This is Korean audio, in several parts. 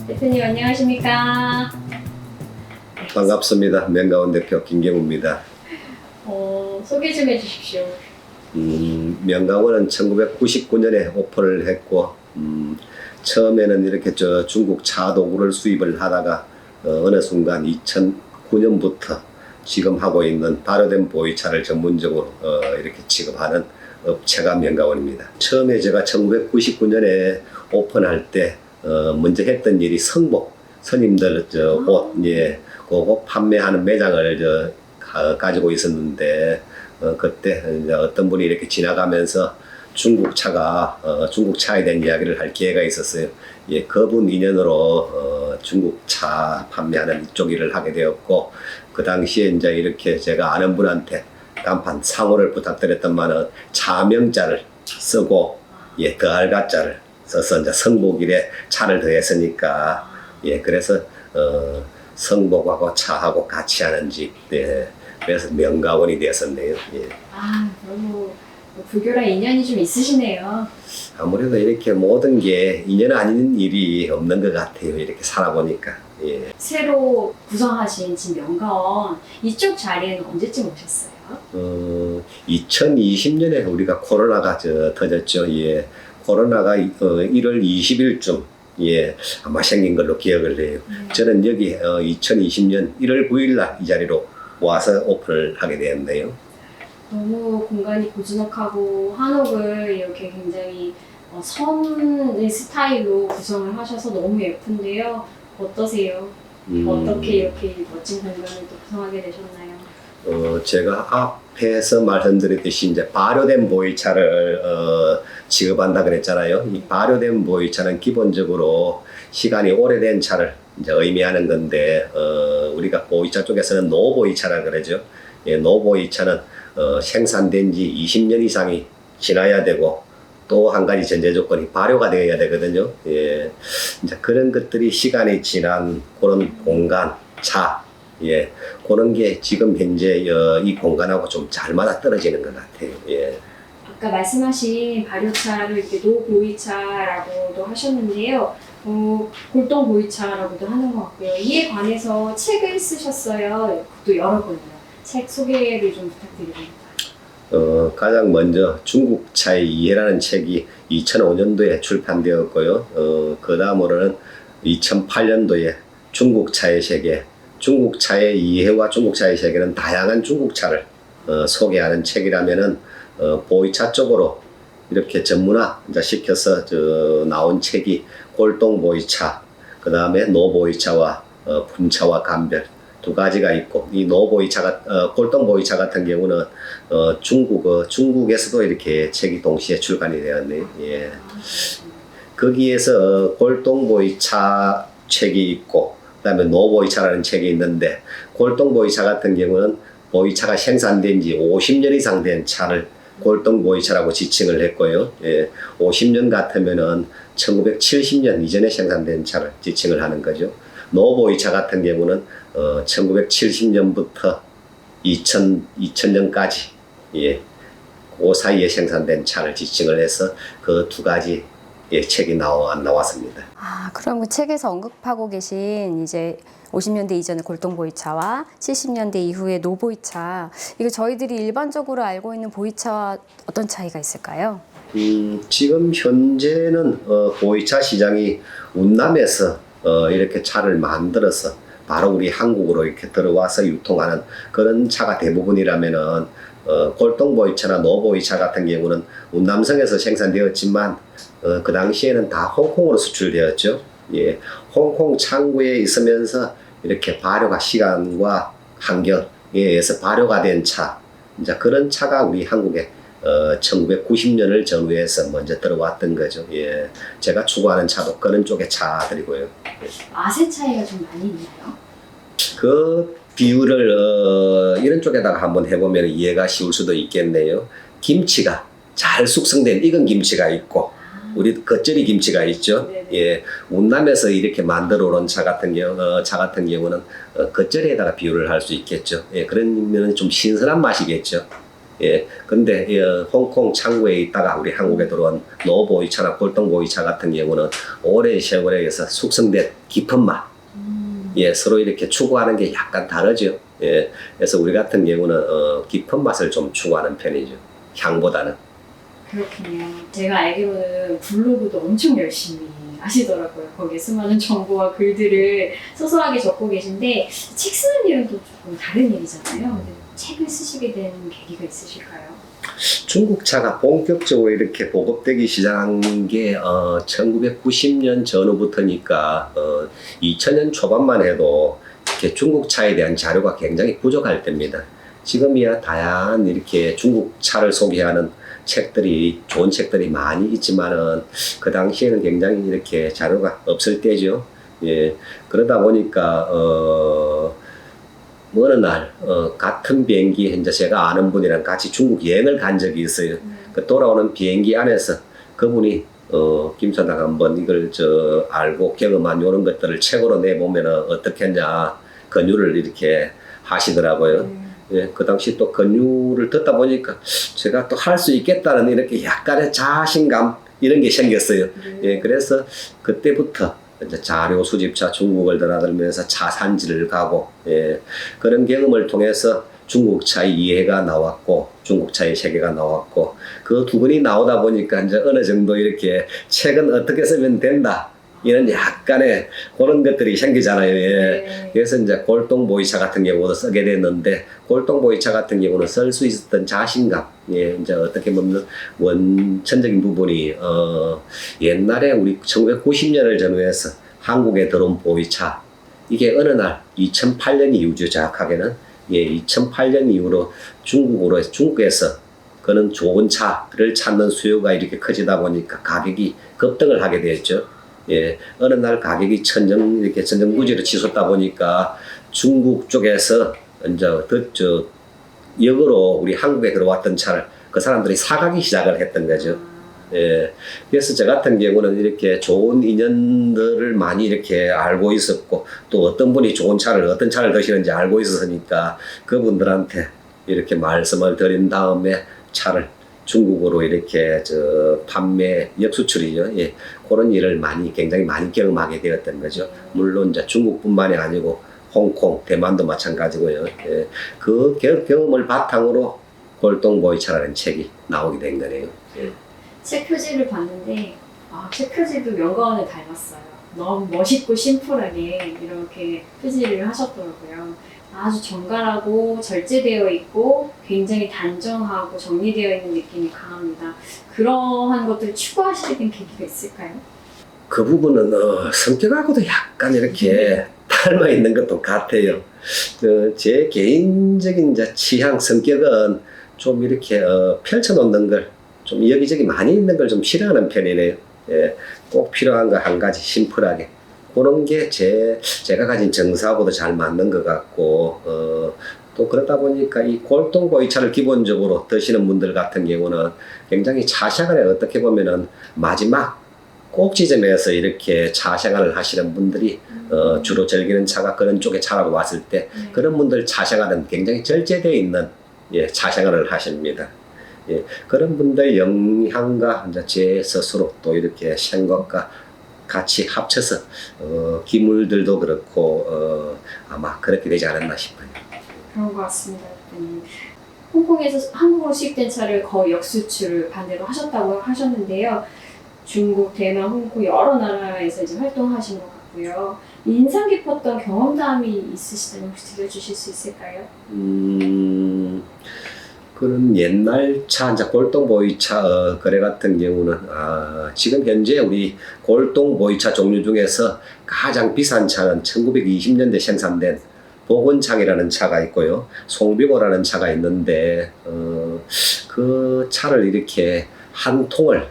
대표님 안녕하십니까? 반갑습니다. 명가원 대표 김경우입니다. 소개 좀 해주십시오. 명가원은 1999년에 오픈을 했고, 처음에는 이렇게 중국 차 도구를 수입을 하다가 어느 순간 2009년부터 지금 하고 있는 발효된 보이차를 전문적으로 이렇게 취급하는 업체가 명가원입니다. 처음에 제가 1999년에 오픈할 때 먼저 했던 일이 성복, 스님들 옷, 그거 판매하는 매장을 가지고 있었는데 그때 이제 어떤 분이 이렇게 지나가면서 중국 차에 대한 이야기를 할 기회가 있었어요. 예, 그분 인연으로 중국 차 판매하는 이쪽 일을 하게 되었고, 그 당시에 이제 이렇게 제가 아는 분한테 간판 상호를 부탁드렸던만은 차명자를 쓰고 더할 가자를 써서 이제 성복일에 차를 더했으니까 그래서 성복하고 차하고 같이 하는 집, 그래서 명가원이 되었었네요. 너무 불교랑 인연이 좀 있으시네요. 아무래도 이렇게 모든 게 인연 아닌 일이 없는 것 같아요. 이렇게 살아보니까. 새로 구성하신 집 명가원 이쪽 자리에는 언제쯤 오셨어요? 2020년에 우리가 코로나가 터졌죠. 코로나가 1월 20일쯤 아마 생긴 걸로 기억을 해요. 저는 여기 2020년 1월 9일 날 이 자리로 와서 오픈을 하게 되었네요. 너무 공간이 고즈넉하고 한옥을 이렇게 굉장히 선의 스타일로 구성을 하셔서 너무 예쁜데요. 어떠세요? 어떻게 이렇게 멋진 공간을 또 구성하게 되셨나요? 제가 앞에서 말씀드렸듯이 이제 발효된 보이차를 취급한다 그랬잖아요. 이 발효된 보이차는 기본적으로 시간이 오래된 차를 이제 의미하는 건데, 우리가 보이차 쪽에서는 노보이차라 그러죠. 노보이차는 생산된 지 20년 이상이 지나야 되고, 또 한 가지 전제 조건이 발효가 되어야 되거든요. 이제 그런 것들이 시간이 지난 그런 공간, 차, 그런 게 지금 현재 이 공간하고 좀 잘 맞아 떨어지는 것 같아요. 아까 말씀하신 발효차를 이렇게 노보이차라고도 하셨는데요. 골동 보이차라고도 하는 것 같고요. 이에 관해서 책을 쓰셨어요. 또 여러 권이요. 책 소개를 좀 부탁드립니다. 가장 먼저 중국 차의 이해라는 책이 2005년도에 출판되었고요. 그 다음으로는 2008년도에 중국 차의 세계, 중국 차의 이해와 중국 차의 세계는 다양한 중국 차를 소개하는 책이라면은 보이차 쪽으로 이렇게 전문화 시켜서 나온 책이 골동 보이차, 그 다음에 노 보이차와 분차와 감별 두 가지가 있고, 이 노 보이차가 골동 보이차 같은 경우는 중국에서도 이렇게 책이 동시에 출간이 되었네요. 거기에서 골동 보이차 책이 있고, 그다음에 노 보이차라는 책이 있는데, 골동 보이차 같은 경우는 보이차가 생산된 지 50년 이상 된 차를 골동 보이차라고 지칭을 했고요. 50년 같으면은 1970년 이전에 생산된 차를 지칭을 하는 거죠. 노 보이차 같은 경우는 1970년부터 2000년까지 그 사이에 생산된 차를 지칭을 해서 그 두 가지 책이 나왔습니다. 그럼 그 책에서 언급하고 계신 이제 50년대 이전의 골동 보이차와 70년대 이후의 노 보이차, 이거 저희들이 일반적으로 알고 있는 보이차와 어떤 차이가 있을까요? 지금 현재는 보이차 시장이 운남에서 이렇게 차를 만들어서 바로 우리 한국으로 이렇게 들어와서 유통하는 그런 차가 대부분이라면은 골동 보이차나 노 보이차 같은 경우는 운남성에서 생산되었지만 그 당시에는 다 홍콩으로 수출되었죠. 홍콩 창구에 있으면서 이렇게 발효가 시간과 환경에 의해서 발효가 된 차, 이제 그런 차가 우리 한국에 1990년을 전후해서 먼저 들어왔던 거죠. 제가 추구하는 차도 그런 쪽의 차들이고요. 맛의 차이가 좀 많이 있나요? 그 비율을 이런 쪽에다가 한번 해보면 이해가 쉬울 수도 있겠네요. 김치가 잘 숙성된 익은 김치가 있고, 우리 겉절이 김치가 있죠. 운남에서 이렇게 만들어 온 차 같은 경우는 겉절이에다가 비유를 할 수 있겠죠. 그러면 좀 신선한 맛이겠죠. 예, 근데 홍콩 창구에 있다가 우리 한국에 들어온 노보이차나 골동보이차 같은 경우는 오랜 세월에 의해서 숙성된 깊은 맛, 예, 서로 이렇게 추구하는 게 약간 다르죠. 예, 그래서 우리 같은 경우는 깊은 맛을 좀 추구하는 편이죠. 향보다는. 그렇군요. 제가 알기로는 블로그도 엄청 열심히 하시더라고요. 거기에 수많은 정보와 글들을 소소하게 적고 계신데 책 쓰는 일은 또 조금 다른 일이잖아요. 근데 책을 쓰시게 된 계기가 있으실까요? 중국차가 본격적으로 이렇게 보급되기 시작한 게 1990년 전후부터니까 2000년 초반만 해도 이렇게 중국차에 대한 자료가 굉장히 부족할 때입니다. 지금이야 다양한 이렇게 중국차를 소개하는 책들이 좋은 책들이 많이 있지만은 그 당시에는 굉장히 이렇게 자료가 없을 때죠. 예, 그러다 보니까 어느 날 같은 비행기에 이제 제가 아는 분이랑 같이 중국 여행을 간 적이 있어요. 그 돌아오는 비행기 안에서 그분이 김사장 한번 이걸 알고 경험한 이런 것들을 책으로 내보면은 어떻겠냐 권유를 이렇게 하시더라고요. 예, 그 당시 또 권유를 듣다 보니까 제가 또 할 수 있겠다는 이렇게 약간의 자신감 이런 게 생겼어요. 예, 그래서 그때부터 이제 자료 수집차 중국을 드나들면서 차 산지를 가고, 예, 그런 경험을 통해서 중국차의 이해가 나왔고 중국차의 세계가 나왔고 그 두 권이 나오다 보니까 이제 어느 정도 이렇게 책은 어떻게 쓰면 된다 이런 약간의 그런 것들이 생기잖아요. 예. 네. 그래서 이제 골동보이차 같은 경우도 쓰게 됐는데 골동보이차 같은 경우는 쓸 수 있었던 자신감, 예, 이제 어떻게 보면 원천적인 부분이 옛날에 우리 1990년을 전후해서 한국에 들어온 보이차 이게 어느 날 2008년 이후죠. 정확하게는 예, 2008년 이후로 중국에서 그는 좋은 차를 찾는 수요가 이렇게 커지다 보니까 가격이 급등을 하게 되었죠. 예, 어느 날 가격이 이렇게 천정부지로 치솟다 보니까 중국 쪽에서 이제 역으로 우리 한국에 들어왔던 차를 그 사람들이 사가기 시작을 했던 거죠. 예, 그래서 저 같은 경우는 이렇게 좋은 인연들을 많이 이렇게 알고 있었고 또 어떤 분이 좋은 차를 어떤 차를 드시는지 알고 있었으니까 그분들한테 이렇게 말씀을 드린 다음에 차를 중국으로 이렇게 판매 역수출이죠. 예, 그런 일을 굉장히 많이 경험하게 되었던 거죠. 물론 이제 중국뿐만이 아니고 홍콩, 대만도 마찬가지고요. 예, 그 경험을 바탕으로 골동보이차라는 책이 나오게 된 거네요. 예. 책 표지를 봤는데 책 표지도 명가원을 닮았어요. 너무 멋있고 심플하게 이렇게 표지를 하셨더라고요. 아주 정갈하고 절제되어 있고 굉장히 단정하고 정리되어 있는 느낌이 강합니다. 그러한 것들을 추구하시게 된 계기가 있을까요? 그 부분은 성격하고도 약간 이렇게 닮아 있는 것도 같아요. 제 개인적인 이제 취향 성격은 좀 이렇게 펼쳐놓는 걸 좀 여기저기 많이 있는 걸 좀 싫어하는 편이네요. 예, 꼭 필요한 거 한 가지 심플하게 그런 게 제가 가진 정서하고도 잘 맞는 것 같고 또 그러다 보니까 이 골동보이차를 기본적으로 드시는 분들 같은 경우는 굉장히 차 생활에 어떻게 보면은 마지막 꼭지점에서 이렇게 차 생활을 하시는 분들이 주로 즐기는 차가 그런 쪽의 차라고 봤을 때 그런 분들 차 생활은 굉장히 절제되어 있는 예, 차 생활을 하십니다. 예, 그런 분들 영향과 이제 제 스스로 또 이렇게 생각과 같이 합쳐서 기물들도 그렇고 아마 그렇게 되지 않았나 싶어요. 그런 것 같습니다. 홍콩에서 한국으로 수입된 차를 거의 역수출을 반대로 하셨다고 하셨는데요. 중국, 대만, 홍콩 여러 나라에서 이제 활동하신 것 같고요. 인상 깊었던 경험담이 있으시다면 혹시 들려주실 수 있을까요? 그런 옛날 차, 이제 골동보이차 거래 같은 경우는 지금 현재 우리 골동보이차 종류 중에서 가장 비싼 차는 1920년대 생산된 복원창이라는 차가 있고요. 송비고라는 차가 있는데 그 차를 이렇게 한 통을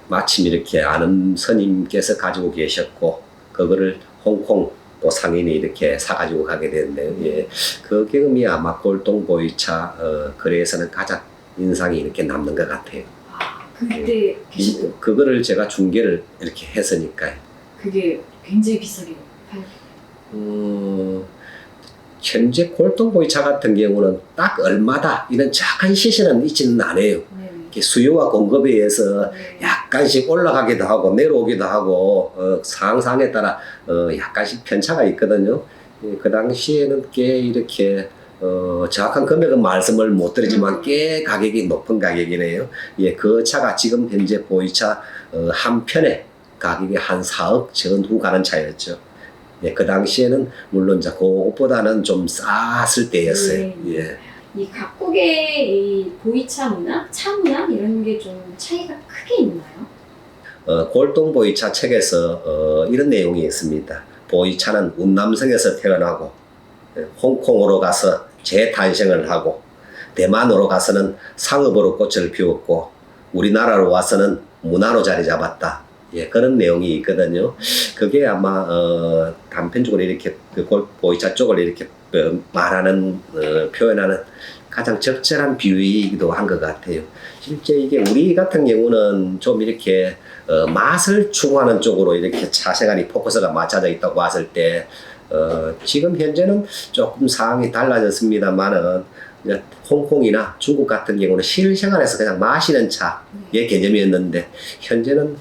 마침 이렇게 아는 스님께서 가지고 계셨고 그거를 홍콩 또 상인이 이렇게 사가지고 가게 되는데요. 예, 그 경험이 아마 골동보이차 거래에서는 가장 인상이 이렇게 남는 것 같아요. 그때 계셨던 그거를 제가 중개를 이렇게 했으니까요. 그게 굉장히 비싸게 팔. 현재 골동보이차 같은 경우는 딱 얼마다 이런 정확한 시세는 있지는 않아요. 네. 이렇게 수요와 공급에 의해서 네. 약간씩 올라가기도 하고 내려오기도 하고 상황에 따라 약간씩 편차가 있거든요. 예, 그 당시에는 꽤 이렇게 정확한 금액은 말씀을 못 드리지만 꽤 가격이 높은 가격이네요. 예, 그 차가 지금 현재 보이차 한 편에 가격이 한 4억 전후 가는 차였죠. 예, 그 당시에는 물론 이제 그것보다는 좀 쌌을 때였어요. 네. 예. 이 각국의 이 보이차 문화, 차 문화 이런 게 좀 차이가 크게 있나요? 골동보이차 책에서 이런 내용이 있습니다. 보이차는 운남성에서 태어나고 홍콩으로 가서 재탄생을 하고 대만으로 가서는 상업으로 꽃을 피웠고 우리나라로 와서는 문화로 자리 잡았다. 예, 그런 내용이 있거든요. 그게 아마 단편적으로 이렇게 그 보이차 쪽을 이렇게 말하는 표현하는 가장 적절한 비유이기도 한 것 같아요. 실제 이게 우리 같은 경우는 좀 이렇게 맛을 추구하는 쪽으로 이렇게 차세간이 포커스가 맞춰져 있다고 봤을 때 지금 현재는 조금 상황이 달라졌습니다만은 홍콩이나 중국 같은 경우는 실생활에서 그냥 마시는 차의 개념이었는데 현재는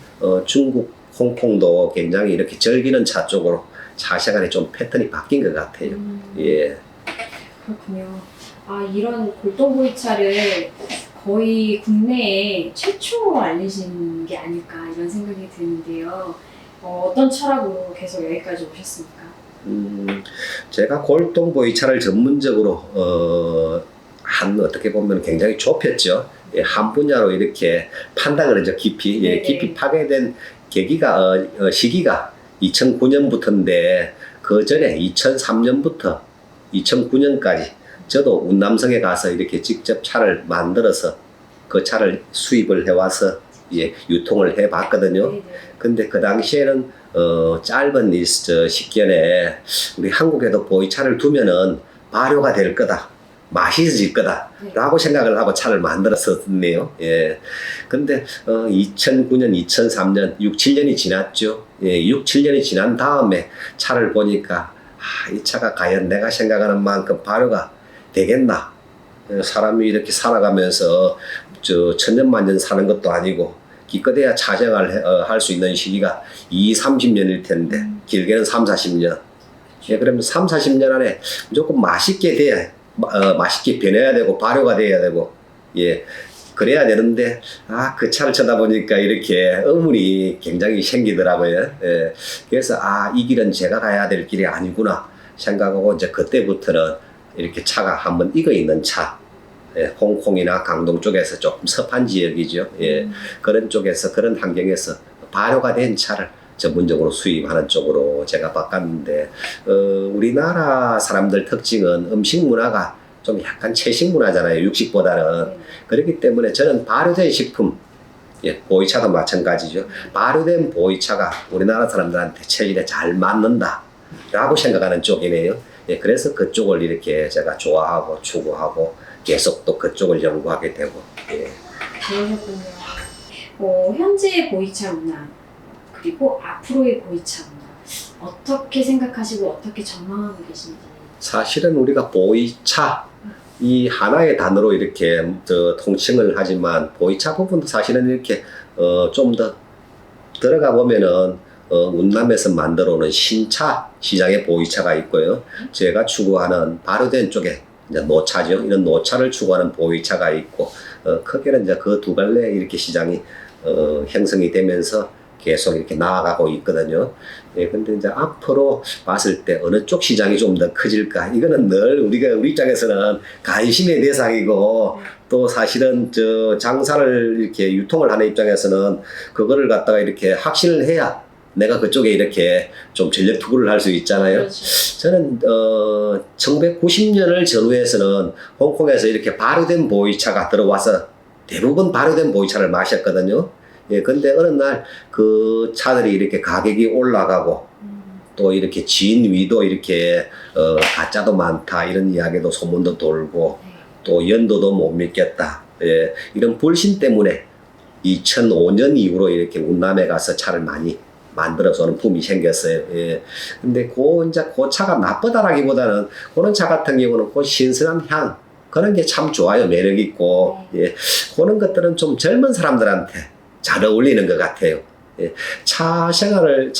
중국, 홍콩도 굉장히 이렇게 즐기는 차 쪽으로 차세간에 좀 패턴이 바뀐 것 같아요. 예. 그렇군요. 아, 이런 골동보이차를 거의 국내에 최초 알리신 게 아닐까 이런 생각이 드는데요. 어떤 철학으로 계속 여기까지 오셨습니까? 제가 골동보이차를 전문적으로 어떻게 보면 굉장히 좁혔죠. 예, 한 분야로 이렇게 판단을 하죠. 깊이. 예, 깊이 파괴된 계기가 시기가 2009년부터인데 그 전에 2003년부터 2009년까지 저도 운남성에 가서 이렇게 직접 차를 만들어서 그 차를 수입을 해와서 예, 유통을 해봤거든요. 네네. 근데 그 당시에는 짧은 식견에 우리 한국에도 보이차를 두면은 발효가 될 거다. 맛있어질 거다. 라고 생각을 하고 차를 만들었었네요. 예. 근데 2009년, 2003년, 6, 7년이 지났죠. 예, 6, 7년이 지난 다음에 차를 보니까 이 차가 과연 내가 생각하는 만큼 발효가 되겠나? 사람이 이렇게 살아가면서 천년만년 사는 것도 아니고 기껏해야 차생활 할 수 있는 시기가 30년일 텐데 길게는 40년. 예, 그러면 40년 안에 무조건 맛있게 돼야 맛있게 변해야 되고 발효가 돼야 되고 예 그래야 되는데 그 차를 쳐다보니까 이렇게 의문이 굉장히 생기더라고요. 예, 그래서 이 길은 제가 가야 될 길이 아니구나 생각하고 이제 그때부터는 이렇게 차가 한번 익어 있는 차. 예, 홍콩이나 강동 쪽에서 조금 습한 지역이죠. 예, 그런 쪽에서 그런 환경에서 발효가 된 차를 전문적으로 수입하는 쪽으로 제가 바꿨는데 우리나라 사람들 특징은 음식 문화가 좀 약간 채식 문화잖아요. 육식보다는. 그렇기 때문에 저는 발효된 식품 예, 보이차도 마찬가지죠. 발효된 보이차가 우리나라 사람들한테 체질에 잘 맞는다 라고 생각하는 쪽이네요. 예, 그래서 그쪽을 이렇게 제가 좋아하고 추구하고 계속 또 그쪽을 연구하게 되고 예. 그러셨군요. 현재의 보이차 문화 그리고 앞으로의 보이차 문화 어떻게 생각하시고 어떻게 전망하고 계신지. 사실은 우리가 보이차 이 하나의 단어로 이렇게 통칭을 하지만 보이차 부분도 사실은 이렇게 좀 더 들어가 보면은 운남에서 만들어 오는 신차 시장의 보이차가 있고요. 제가 추구하는 발효된 쪽에 이제 노차죠. 이런 노차를 추구하는 보이차가 있고 크게는 이제 그 두 갈래 이렇게 시장이 형성이 되면서 계속 이렇게 나아가고 있거든요. 예, 근데 이제 앞으로 봤을 때 어느 쪽 시장이 좀 더 커질까? 이거는 늘 우리 입장에서는 관심의 대상이고 또 사실은 장사를 이렇게 유통을 하는 입장에서는 그거를 갖다가 이렇게 확신을 해야 내가 그쪽에 이렇게 좀 전력 투구를 할 수 있잖아요. 그렇죠. 저는 1990년을 전후해서는 홍콩에서 이렇게 발효된 보이차가 들어와서 대부분 발효된 보이차를 마셨거든요. 예, 근데 어느 날 그 차들이 이렇게 가격이 올라가고 또 이렇게 진위도 이렇게 가짜도 많다 이런 이야기도 소문도 돌고 또 연도도 못 믿겠다. 예, 이런 불신 때문에 2005년 이후로 이렇게 운남에 가서 차를 많이 만들어서 오는 붐이 생겼어요. 예. 근데 그 차가 나쁘다라기보다는 그런 차 같은 경우는 그 신선한 향 그런 게 참 좋아요. 매력 있고 예. 그런 것들은 좀 젊은 사람들한테 잘 어울리는 것 같아요. 예. 차 생활을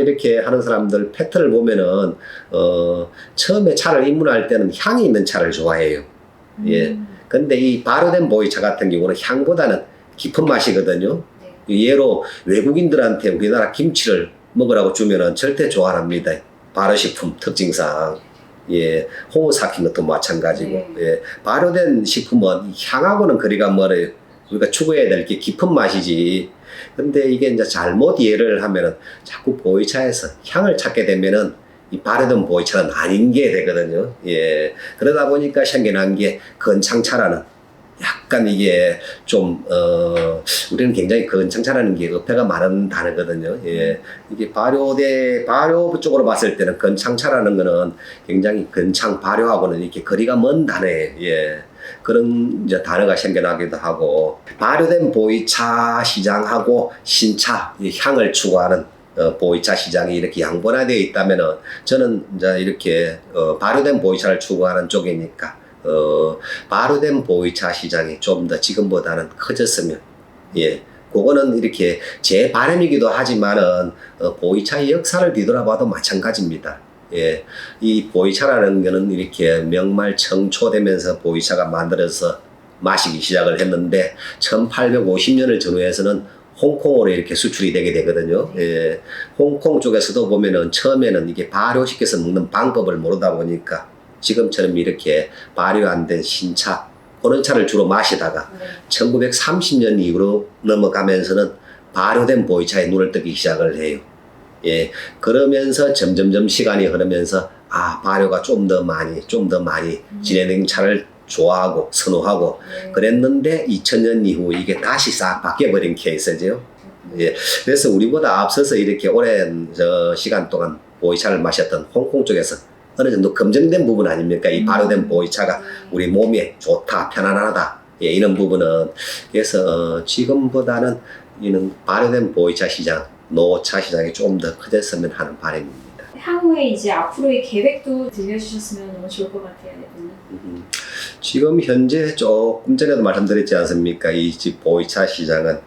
이렇게 하는 사람들 패턴을 보면은 처음에 차를 입문할 때는 향이 있는 차를 좋아해요. 예. 근데 이 발효된 보이차 같은 경우는 향보다는 깊은 맛이거든요. 예로 외국인들한테 우리나라 김치를 먹으라고 주면은 절대 좋아 안 합니다. 발효식품 특징상. 예, 홍어 삭힌 것도 마찬가지고. 예, 발효된 식품은 향하고는 거리가 멀어요. 우리가 추구해야 될 게 깊은 맛이지. 근데 이게 이제 잘못 이해를 하면은 자꾸 보이차에서 향을 찾게 되면은 이 발효된 보이차는 아닌 게 되거든요. 예, 그러다 보니까 생겨난 게 건창차라는 약간 이게 좀, 우리는 굉장히 건창차라는 게 어폐가 많은 단어거든요. 예. 이게 발효 쪽으로 봤을 때는 건창차라는 거는 굉장히 건창, 발효하고는 이렇게 거리가 먼 단어예요. 예. 그런 이제 단어가 생겨나기도 하고, 발효된 보이차 시장하고 신차, 이 향을 추구하는 보이차 시장이 이렇게 양분화되어 있다면은 저는 이제 이렇게, 발효된 보이차를 추구하는 쪽이니까, 발효된 보이차 시장이 좀 더 지금보다는 커졌으면, 예, 그거는 이렇게 제 바람이기도 하지만은, 보이차의 역사를 뒤돌아봐도 마찬가지입니다. 예, 이 보이차라는 거는 이렇게 명말 청초되면서 보이차가 만들어서 마시기 시작을 했는데, 1850년을 전후해서는 홍콩으로 이렇게 수출이 되게 되거든요. 예, 홍콩 쪽에서도 보면은 처음에는 이게 발효시켜서 먹는 방법을 모르다 보니까 지금처럼 이렇게 발효 안 된 신차, 그런 차를 주로 마시다가 1930년 이후로 넘어가면서는 발효된 보이차에 눈을 뜨기 시작을 해요. 예, 그러면서 점점점 시간이 흐르면서 발효가 좀 더 많이 진행된 차를 좋아하고 선호하고 그랬는데 2000년 이후 이게 다시 싹 바뀌어버린 케이스죠. 예, 그래서 우리보다 앞서서 이렇게 오랜 시간 동안 보이차를 마셨던 홍콩 쪽에서 어느 정도 검증된 부분 아닙니까? 이 발효된 보이차가 우리 몸에 좋다, 편안하다. 예, 이런 부분은. 그래서, 지금보다는 이는 발효된 보이차 시장, 노차 시장이 좀 더 커졌으면 하는 바람입니다. 향후에 이제 앞으로의 계획도 들려주셨으면 너무 좋을 것 같아요, 대표님. 지금 현재 조금 전에도 말씀드렸지 않습니까? 이 집 보이차 시장은,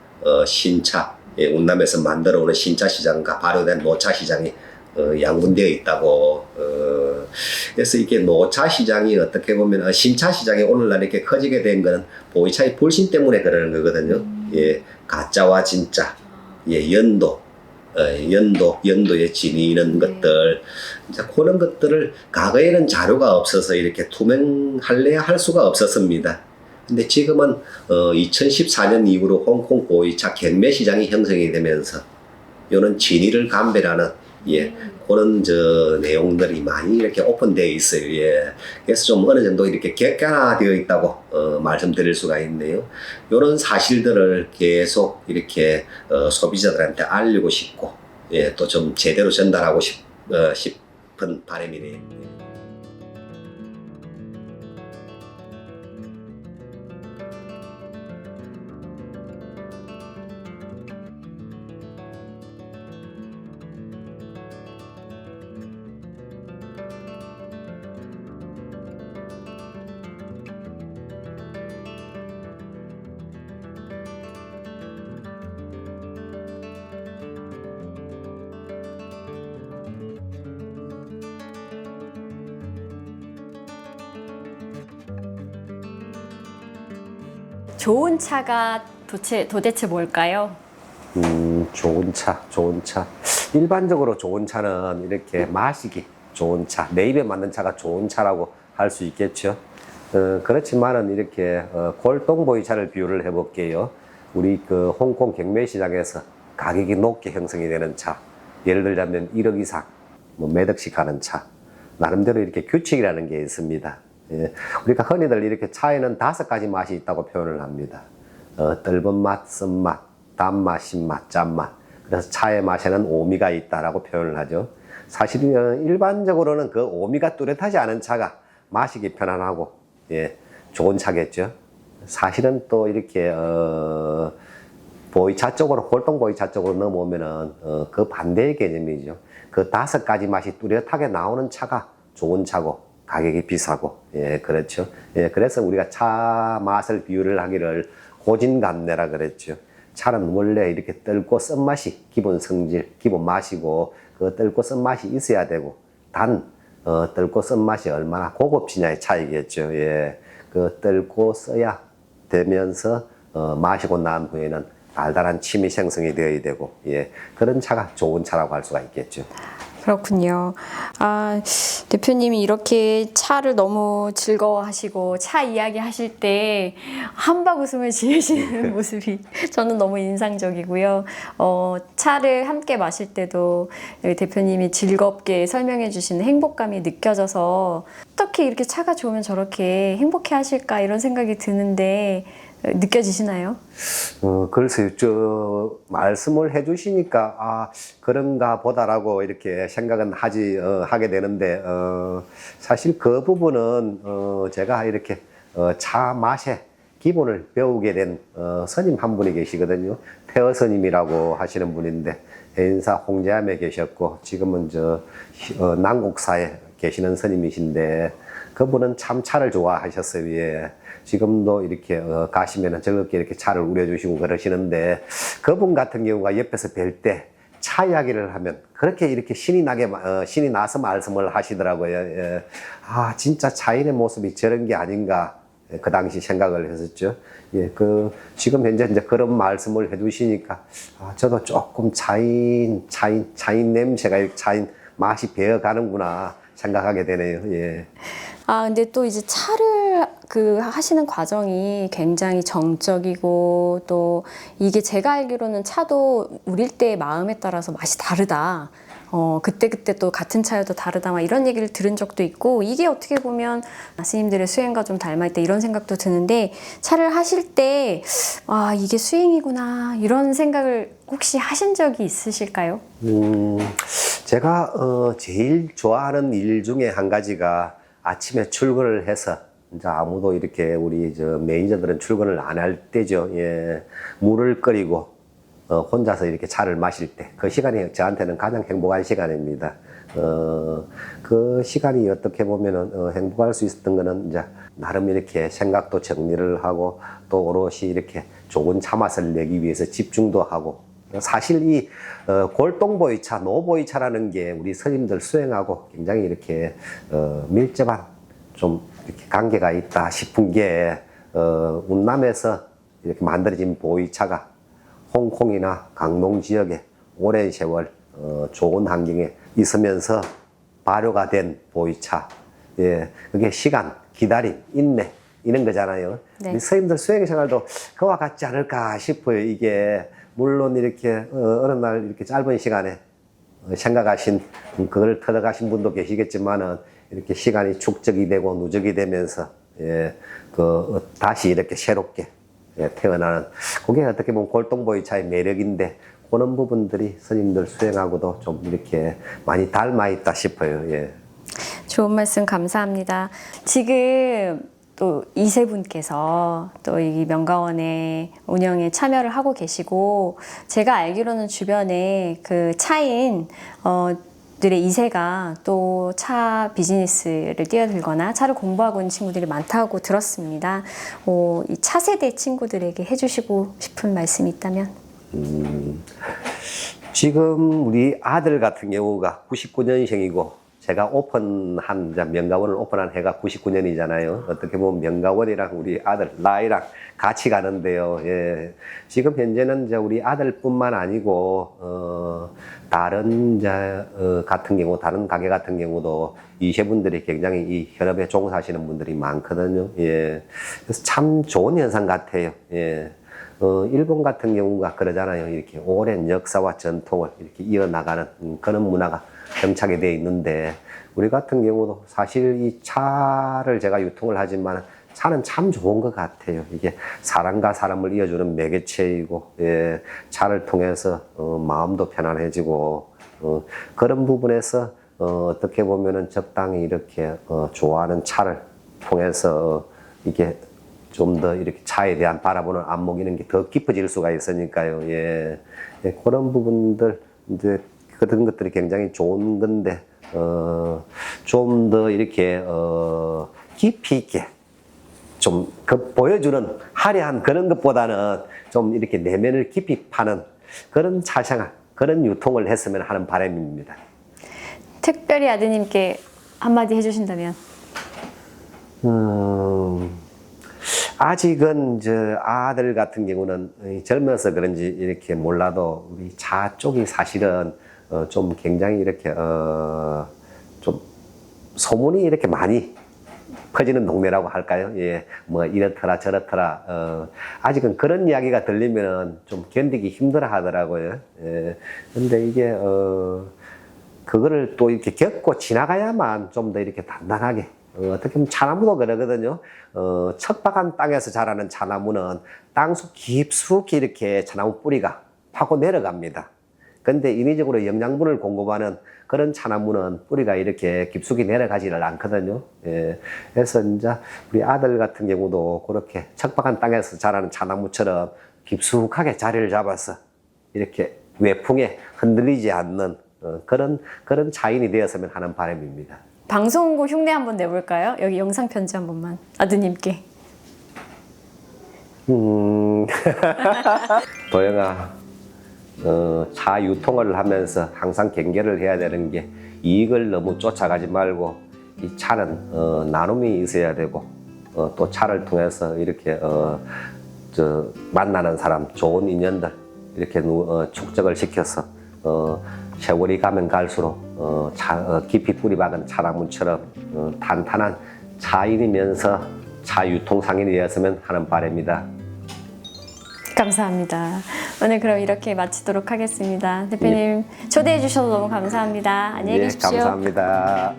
신차, 예, 운남에서 만들어 오는 신차 시장과 발효된 노차 시장이 양분되어 있다고. 그래서 이게 노차 시장이 어떻게 보면 신차 시장이 오늘날 이렇게 커지게 된 거는 보이차의 불신 때문에 그러는 거거든요. 예, 가짜와 진짜, 예, 연도에 지니는 것들, 이제 그런 것들을 과거에는 자료가 없어서 이렇게 투명할래야 할 수가 없었습니다. 근데 지금은 2014년 이후로 홍콩 보이차 경매 시장이 형성이 되면서 이런 진위를 감별하는 그런 내용들이 많이 이렇게 오픈되어 있어요. 예. 그래서 좀 어느 정도 이렇게 객관화되어 있다고 말씀드릴 수가 있네요. 이런 사실들을 계속 이렇게 소비자들한테 알리고 싶고, 예, 또 좀 제대로 전달하고 싶은 바람이네요. 좋은 차가 도대체 뭘까요? 좋은 차. 일반적으로 좋은 차는 이렇게 마시기 좋은 차, 내 입에 맞는 차가 좋은 차라고 할 수 있겠죠. 그렇지만은 이렇게 골동보이차를 비유를 해볼게요. 우리 그 홍콩 경매 시장에서 가격이 높게 형성이 되는 차, 예를 들자면 1억 이상, 몇 억씩 하는 차, 나름대로 이렇게 규칙이라는 게 있습니다. 예, 우리가 흔히들 이렇게 차에는 5가지 맛이 있다고 표현을 합니다. 떫은 맛, 쓴맛, 단맛, 신맛, 짠맛. 그래서 차의 맛에는 오미가 있다라고 표현을 하죠. 사실은 일반적으로는 그 오미가 뚜렷하지 않은 차가 마시기 편안하고, 예, 좋은 차겠죠. 사실은 또 이렇게 보이차 쪽으로, 골동 보이차 쪽으로 넘어오면은, 그 반대의 개념이죠. 그 5가지 맛이 뚜렷하게 나오는 차가 좋은 차고, 가격이 비싸고, 예, 그렇죠. 예, 그래서 우리가 차 맛을 비유를 하기를 고진감래라 그랬죠. 차는 원래 이렇게 뜰고 쓴맛이 기본 성질, 기본 맛이고, 그 뜰고 쓴맛이 있어야 되고, 뜰고 쓴맛이 얼마나 고급지냐의 차이겠죠. 예, 그 뜰고 써야 되면서, 마시고 난 후에는 달달한 침이 생성이 되어야 되고, 예, 그런 차가 좋은 차라고 할 수가 있겠죠. 그렇군요. 아, 대표님이 이렇게 차를 너무 즐거워하시고 차 이야기 하실 때 한박 웃음을 지으시는 모습이 저는 너무 인상적이고요. 차를 함께 마실 때도 대표님이 즐겁게 설명해 주시는 행복감이 느껴져서 어떻게 이렇게 차가 좋으면 저렇게 행복해 하실까 이런 생각이 드는데 느껴지시나요? 글쎄요, 말씀을 해주시니까, 그런가 보다라고 이렇게 생각은 하게 되는데, 사실 그 부분은, 제가 이렇게, 차 맛의 기본을 배우게 된, 스님 한 분이 계시거든요. 태어 스님이라고 하시는 분인데, 해인사 홍제암에 계셨고, 지금은 남국사에 계시는 스님이신데, 그분은 참 차를 좋아하셨어요. 예. 지금도 이렇게 가시면은 즐겁게 이렇게 차를 우려주시고 그러시는데, 그분 같은 경우가 옆에서 뵐 때 차 이야기를 하면 그렇게 이렇게 신이 나서 말씀을 하시더라고요. 예. 진짜 차인의 모습이 저런 게 아닌가, 그 당시 생각을 했었죠. 예, 지금 현재 이제 그런 말씀을 해주시니까, 저도 조금 차인 냄새가, 차인 맛이 배어가는구나 생각하게 되네요. 예. 근데 또 이제 차를 하시는 과정이 굉장히 정적이고 또 이게 제가 알기로는 차도 우릴 때의 마음에 따라서 맛이 다르다. 그때 또 같은 차여도 다르다. 막 이런 얘기를 들은 적도 있고 이게 어떻게 보면 스님들의 수행과 좀 닮아있다 이런 생각도 드는데 차를 하실 때 이게 수행이구나 이런 생각을 혹시 하신 적이 있으실까요? 제가 제일 좋아하는 일 중에 한 가지가 아침에 출근을 해서 이제 아무도 이렇게 우리 매니저들은 출근을 안 할 때죠. 예, 물을 끓이고 혼자서 이렇게 차를 마실 때 그 시간이 저한테는 가장 행복한 시간입니다. 그 시간이 어떻게 보면은 행복할 수 있었던 거는 이제 나름 이렇게 생각도 정리를 하고 또 오롯이 이렇게 좋은 차 맛을 내기 위해서 집중도 하고 사실 이 골동보이차, 노보이차라는 게 우리 스님들 수행하고 굉장히 이렇게 밀접한 좀 이렇게 관계가 있다 싶은 게 운남에서 이렇게 만들어진 보이차가 홍콩이나 강동 지역에 오랜 세월 좋은 환경에 있으면서 발효가 된 보이차. 예, 그게 시간, 기다림, 인내 이런 거잖아요. 네. 우리 스님들 수행 생활도 그와 같지 않을까 싶어요. 이게 물론 이렇게 어느 날 이렇게 짧은 시간에 생각하신 그걸 터득하신 분도 계시겠지만은 이렇게 시간이 축적이 되고 누적이 되면서 다시 이렇게 새롭게 태어나는 그게 어떻게 보면 골동보이차의 매력인데 그런 부분들이 스님들 수행하고도 좀 이렇게 많이 닮아 있다 싶어요. 예. 좋은 말씀 감사합니다. 지금 또 이세분께서 또 이 명가원의 운영에 참여를 하고 계시고 제가 알기로는 주변에 그 차인 들의 2세가 또 차 비즈니스를 뛰어들거나 차를 공부하고 있는 친구들이 많다고 들었습니다. 이 차세대 친구들에게 해주시고 싶은 말씀이 있다면? 지금 우리 아들 같은 경우가 99년생이고 제가 명가원을 오픈한 해가 99년이잖아요. 어떻게 보면 명가원이랑 우리 아들 나이랑 같이 가는데요. 예. 지금 현재는 이제 우리 아들뿐만 아니고 다른 같은 경우 다른 가게 같은 경우도 이세분들이 굉장히 이 현업에 종사하시는 분들이 많거든요. 예. 그래서 참 좋은 현상 같아요. 예. 일본 같은 경우가 그러잖아요. 이렇게 오랜 역사와 전통을 이렇게 이어나가는 그런 문화가 정착이 되어 있는데 우리 같은 경우도 사실 이 차를 제가 유통을 하지만 차는 참 좋은 것 같아요. 이게 사람과 사람을 이어주는 매개체이고 차를 통해서 마음도 편안해지고 그런 부분에서 어떻게 보면은 적당히 이렇게 좋아하는 차를 통해서 이게 좀 더 이렇게 차에 대한 바라보는 안목 이런 게 더 깊어질 수가 있으니까요. 예. 예, 그런 부분들 이제 그런 것들이 굉장히 좋은 건데 좀 더 이렇게 깊이 있게 좀 그 보여주는 화려한 그런 것보다는 좀 이렇게 내면을 깊이 파는 그런 차생활, 그런 유통을 했으면 하는 바람입니다. 특별히 아드님께 한마디 해주신다면? 아직은 저 아들 같은 경우는 젊어서 그런지 이렇게 몰라도 우리 차 쪽이 사실은 좀 굉장히 이렇게 좀 소문이 이렇게 많이 퍼지는 동네라고 할까요? 예, 뭐 이렇더라 저렇더라. 아직은 그런 이야기가 들리면 좀 견디기 힘들어 하더라고요. 예, 근데 이게 그거를 또 이렇게 겪고 지나가야만 좀 더 이렇게 단단하게. 어떻게 보면 차나무도 그러거든요. 척박한 땅에서 자라는 차나무는 땅속 깊숙이 이렇게 차나무 뿌리가 파고 내려갑니다. 근데 인위적으로 영양분을 공급하는 그런 차나무는 뿌리가 이렇게 깊숙이 내려가지를 않거든요. 예. 그래서 이제 우리 아들 같은 경우도 그렇게 척박한 땅에서 자라는 차나무처럼 깊숙하게 자리를 잡아서 이렇게 외풍에 흔들리지 않는 그런 차인이 되었으면 하는 바람입니다. 방송국 흉내 한번 내볼까요? 여기 영상 편지 한 번만 아드님께. 도영아, 차 유통을 하면서 항상 경계를 해야 되는 게 이익을 너무 쫓아가지 말고 이 차는 나눔이 있어야 되고 또 차를 통해서 이렇게 만나는 사람, 좋은 인연들 이렇게 축적을 시켜서 세월이 가면 갈수록 깊이 뿌리 박은 차나무처럼 탄탄한 차인이면서 차 유통상인이 되었으면 하는 바람입니다. 감사합니다. 오늘 그럼 이렇게 마치도록 하겠습니다. 대표님 초대해 주셔서 너무 감사합니다. 안녕히 계십시오. 감사합니다.